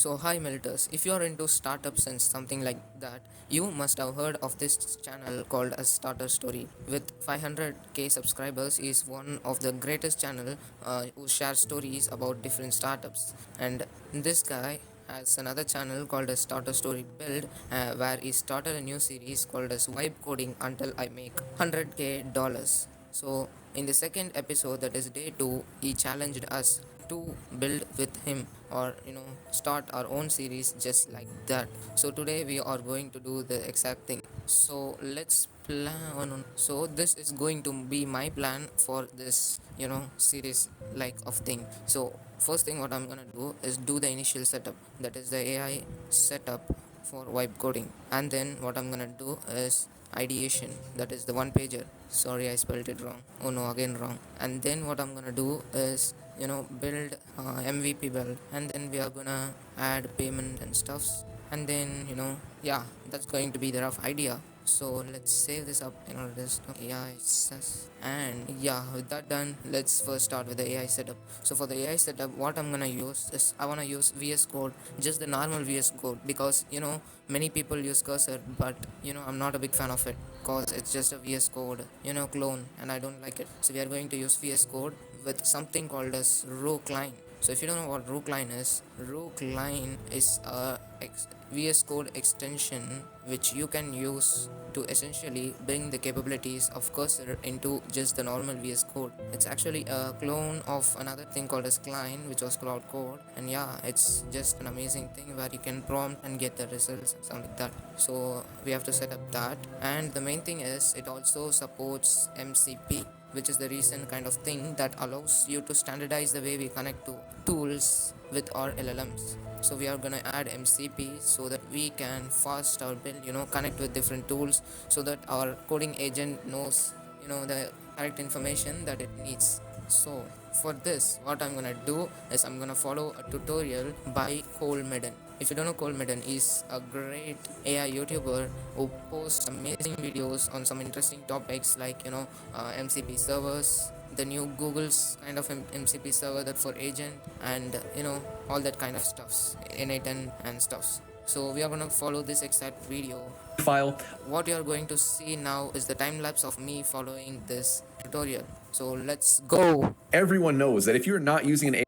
So, hi Melters, if you are into startups and something like that, you must have heard of this channel called a Starter Story. With 500k subscribers, is one of the greatest channel who shares stories about different startups. And this guy has another channel called a Starter Story Build, where he started a new series called as Vibe Coding until I make 100k dollars. So, in the second episode, that is day 2, he challenged us to build with him or start our own series just like that. So today we are going to do the exact thing. So let's plan. So this is going to be my plan for this series like of thing. So first thing what I'm gonna do is do the initial setup, that is the AI setup for vibe coding. And then what I'm gonna do is ideation, that is the one pager. Sorry, I spelled it wrong. Oh no, again wrong. And then what I'm gonna do is build MVP build, and then we are gonna add payment and stuffs. And then yeah, that's going to be the rough idea. So let's save this up in order to AI says. And yeah, with that done, let's first start with the AI setup. So for the AI setup, what I'm gonna use is I wanna use VS Code, just the normal VS Code, because many people use cursor, but I'm not a big fan of it because it's just a VS Code clone, and I don't like it. So we are going to use VS Code with something called as row client. So if you don't know what row client is a VS Code extension which you can use to essentially bring the capabilities of cursor into just the normal VS Code. It's actually a clone of another thing called as client, which was Cloud Code, and yeah, it's just an amazing thing where you can prompt and get the results and something like that. So we have to set up that, and the main thing is it also supports MCP, which is the recent kind of thing that allows you to standardize the way we connect to tools with our LLMs. So we are gonna add MCP so that we can fast our build, connect with different tools, so that our coding agent knows, the correct information that it needs. So for this, what I'm gonna do is I'm gonna follow a tutorial by Cole Medden. If you don't know Cole Medden, he's a great AI YouTuber who posts amazing videos on some interesting topics like MCP servers, the new Google's kind of MCP server that for agent, and all that kind of stuffs, innate and stuffs. So we are gonna follow this exact video file. What you are going to see now is the time lapse of me following this tutorial. So let's go. Everyone knows that if you're not using an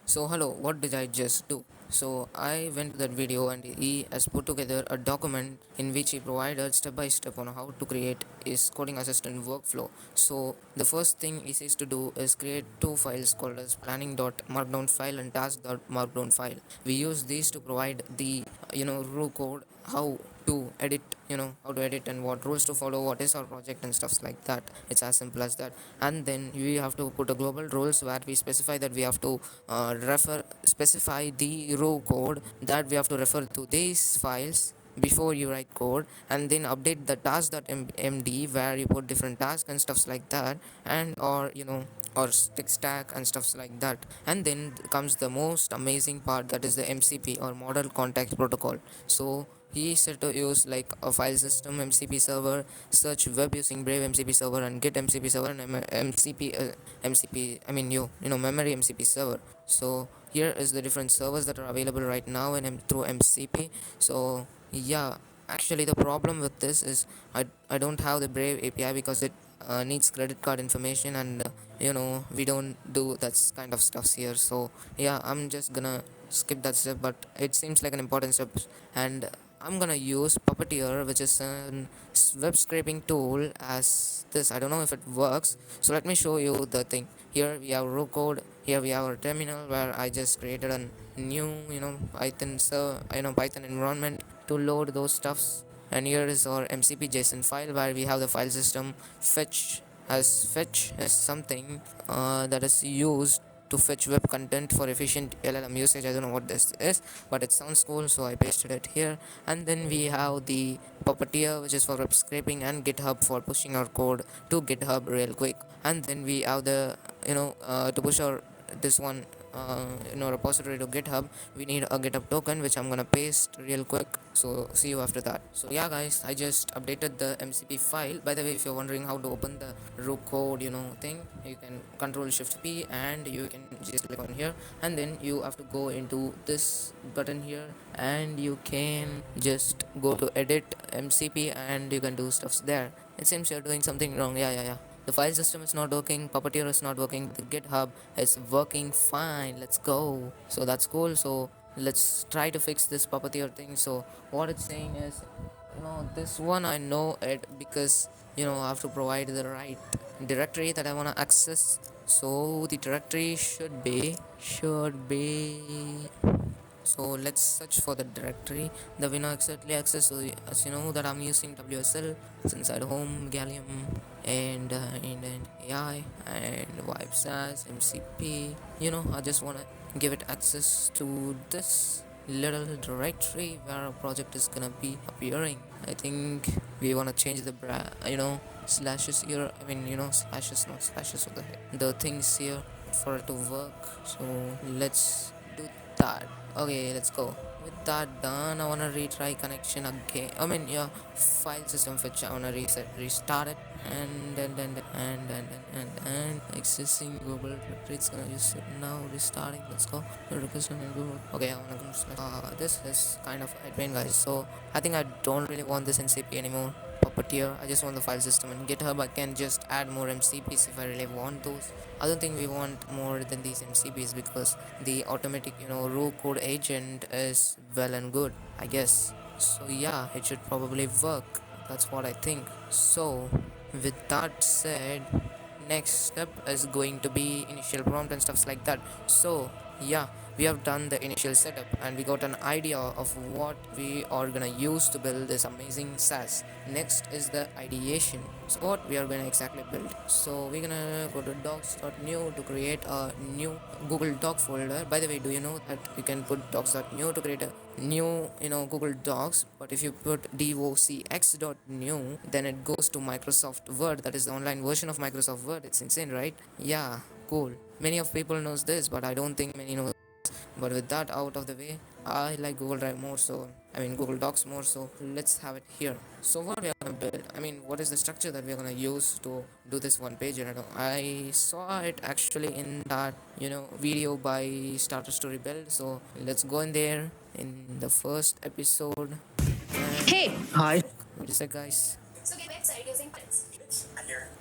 So hello, what did I just do? So I went to that video and he has put together a document in which he provided step by step on how to create his coding assistant workflow. So the first thing he says to do is create two files called as planning.markdown file and task.markdown file. We use these to provide the raw code, how to edit, how to edit and what rules to follow, what is our project and stuffs like that. It's as simple as that. And then we have to put a global rules where we specify that we have to specify the row code that we have to refer to these files before you write code, and then update the task.md where you put different tasks and stuffs like that, and or stick stack and stuffs like that. And then comes the most amazing part, that is the MCP or model context protocol. So he said to use like a file system MCP server, search web using Brave MCP server, and Git MCP server, and MCP, I mean memory MCP server. So here is the different servers that are available right now in through MCP. So yeah, actually the problem with this is I don't have the Brave API because it needs credit card information, and we don't do that kind of stuffs here. So yeah, I'm just gonna skip that step, but it seems like an important step. And I'm gonna use Puppeteer, which is a web scraping tool, as this. I don't know if it works, so let me show you the thing. Here we have row code, here we have our terminal where I just created a new Python environment to load those stuffs. And here is our MCP JSON file where we have the file system. Fetch is something that is used to fetch web content for efficient LLM usage. I don't know what this is, but it sounds cool, so I pasted it here. And then we have the Puppeteer, which is for web scraping, and GitHub for pushing our code to GitHub real quick. And then we have the to push our this one repository to GitHub, we need a GitHub token, which I'm gonna paste real quick. So see you after that. So yeah, guys, I just updated the MCP file. By the way, if you're wondering how to open the root code thing, you can Control Shift P, and you can just click on here, and then you have to go into this button here, and you can just go to edit MCP, and you can do stuffs there. It seems you're doing something wrong. Yeah. The file system is not working, Puppeteer is not working, the GitHub is working fine. Let's go. So that's cool. So let's try to fix this Puppeteer thing. So what it's saying is, this one I know it because I have to provide the right directory that I want to access. So the directory should be so let's search for the directory that we know exactly access. So as you know that I'm using WSL since at home, Gallium, and AI and Vibesas, MCP. I just wanna give it access to this little directory where our project is gonna be appearing. I think we wanna change the slashes here. I mean slashes, not slashes. What the heck? The things here for it to work. So let's do that. Okay, let's go. With that done, I wanna retry connection again. I mean, yeah, file system fetch. I wanna restart it, and existing Google directory. It's gonna use it now. Restarting. Let's go. Request on Google. Okay, I wanna go. This is kind of a pain, guys. So I think I don't really want this MCP anymore. Puppeteer. I just want the file system, and GitHub I can just add more MCPs if I really want those. I don't think we want more than these MCPs because the automatic root code agent is well and good, I guess. So yeah, it should probably work. That's what I think. So with that said, next step is going to be initial prompt and stuffs like that. So yeah, we have done the initial setup and we got an idea of what we are gonna use to build this amazing SaaS. Next is the ideation. So what we are gonna exactly build. So we're gonna go to docs.new to create a new Google Doc folder. By the way, do you know that you can put docs.new to create a new Google Docs, but if you put docx.new, then it goes to Microsoft Word. That is the online version of Microsoft Word. It's insane, right? Yeah, cool. Many of people knows this, but I don't think many know. But with that out of the way, I like Google Drive more, so I mean Google Docs more, so let's have it here. So what we are gonna build, I mean what is the structure that we are gonna use to do this one page? I saw it actually in that video by Starter Story Build. So let's go in there in the first episode. Hey, hi. Wait a sec, guys.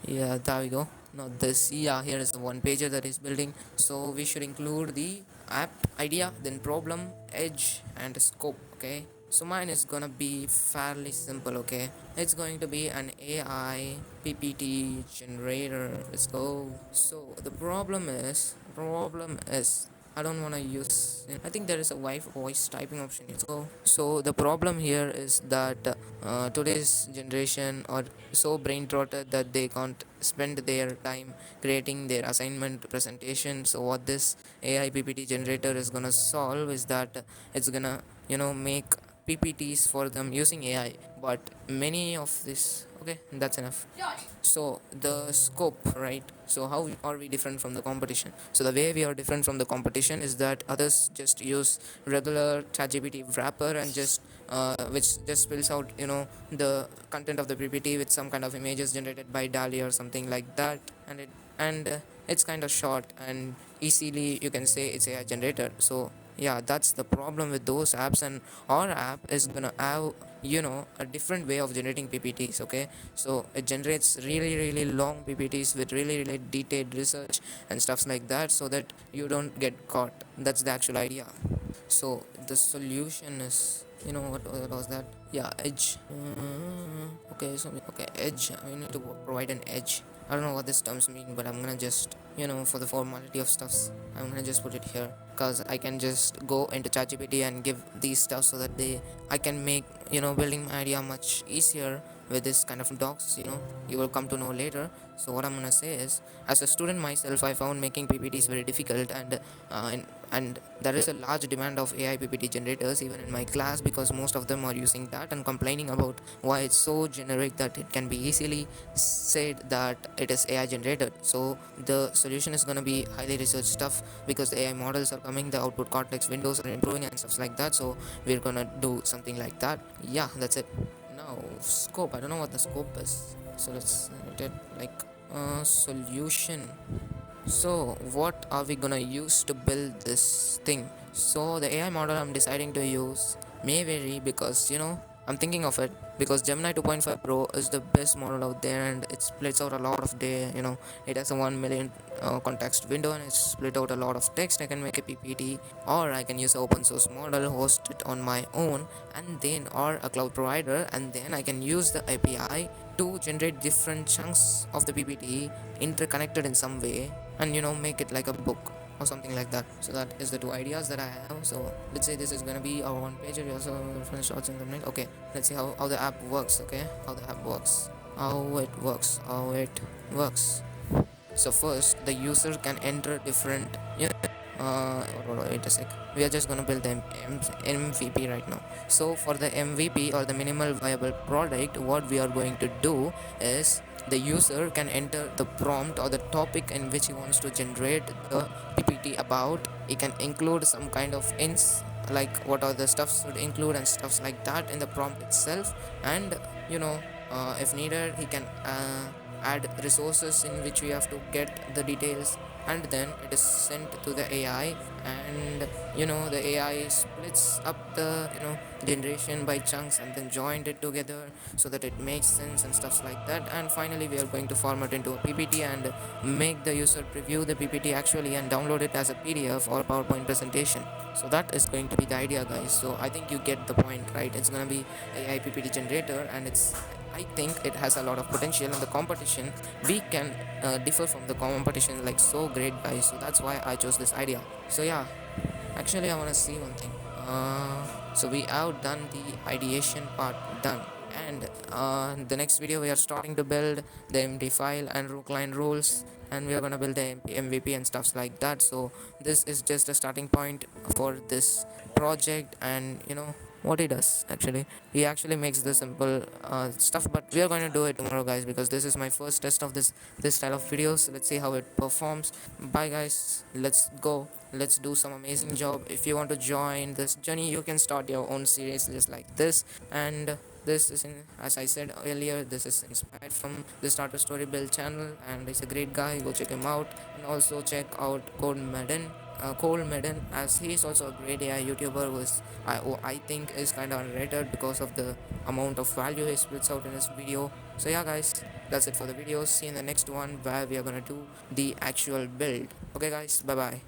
Yeah, there we go. Not this. Yeah, here is the one pager that is building. So we should include the app idea, then problem, edge, and scope. Okay. So mine is gonna be fairly simple. Okay. It's going to be an AI PPT generator. Let's go. So the problem is I don't want to use. I think there is a voice typing option here. So the problem here is that today's generation are so brain trotted that they can't spend their time creating their assignment presentation. So what this AI PPT generator is gonna solve is that it's gonna make PPTs for them using AI. But many of this. Okay, that's enough. So the scope, right? So how are we different from the competition? So the way we are different from the competition is that others just use regular ChatGPT wrapper and just which just spills out the content of the PPT with some kind of images generated by DALI or something like that, and it's kind of short and easily you can say it's AI generated. So yeah, that's the problem with those apps, and our app is gonna have a different way of generating PPTs. Okay, so it generates really long PPTs with really detailed research and stuffs like that, so that you don't get caught. That's the actual idea. So the solution is what was that? Yeah, edge. Okay, so okay, edge. We need to provide an edge. I don't know what these terms mean, but I'm gonna just, for the formality of stuffs, I'm gonna just put it here because I can just go into ChatGPT and give these stuff so that I can make, building my idea much easier with this kind of docs. You will come to know later. So what I'm gonna say is, as a student myself, I found making PPTs very difficult, and there is a large demand of AI PPT generators even in my class, because most of them are using that and complaining about why it's so generic that it can be easily said that it is AI generated. So the solution is going to be highly researched stuff, because the AI models are coming, the output cortex windows are improving and stuff like that. So we're going to do something like that. Yeah, that's it. Now, scope. I don't know what the scope is. So let's get like solution. So, what are we gonna use to build this thing? So, the AI model I'm deciding to use may vary, because I'm thinking of it, because Gemini 2.5 Pro is the best model out there, and it splits out a lot of data. It has a 1 million context window, and it split out a lot of text. I can make a PPT, or I can use an open source model, host it on my own, and then, or a cloud provider, and then I can use the API to generate different chunks of the PPT interconnected in some way, and make it like a book or something like that. So that is the two ideas that I have. So let's say this is gonna be our one page. We also reference shots in the minute. Okay, let's see how the app works. Okay, how the app works, how it works. So first, the user can enter different, wait a sec. We are just gonna build the MVP right now. So for the MVP, or the minimal viable product, what we are going to do is, the user can enter the prompt or the topic in which he wants to generate the PPT about. He can include some kind of ins, like what are the stuffs should include and stuffs like that in the prompt itself. And if needed, he can add resources in which we have to get the details, and then it is sent to the AI. And the AI splits up the generation by chunks, and then joined it together so that it makes sense and stuff like that. And finally, we are going to format into a PPT and make the user preview the PPT actually and download it as a PDF or PowerPoint presentation. So that is going to be the idea, guys. So I think you get the point, right? It's gonna be AI PPT generator, and I think it has a lot of potential, and the competition, we can differ from the competition like so great, guys. So that's why I chose this idea. So yeah, actually I want to see one thing. So we have done the ideation part done, and the next video we are starting to build the MD file and client rules, and we are gonna build the MVP and stuffs like that. So this is just a starting point for this project. And what he does, actually, he actually makes the simple stuff, but we are going to do it tomorrow, guys, because this is my first test of this style of videos. Let's see how it performs. Bye, guys, let's go, let's do some amazing job. If you want to join this journey, you can start your own series just like this. And this is as I said earlier, this is inspired from the Starter Story Build channel, and he's a great guy. Go check him out, and also check out Cole Madden, as he is also a great AI YouTuber who is, I think, is kind of underrated because of the amount of value he splits out in his video. So yeah, guys, that's it for the video. See you in the next one, where we are gonna do the actual build. Okay, guys, bye bye.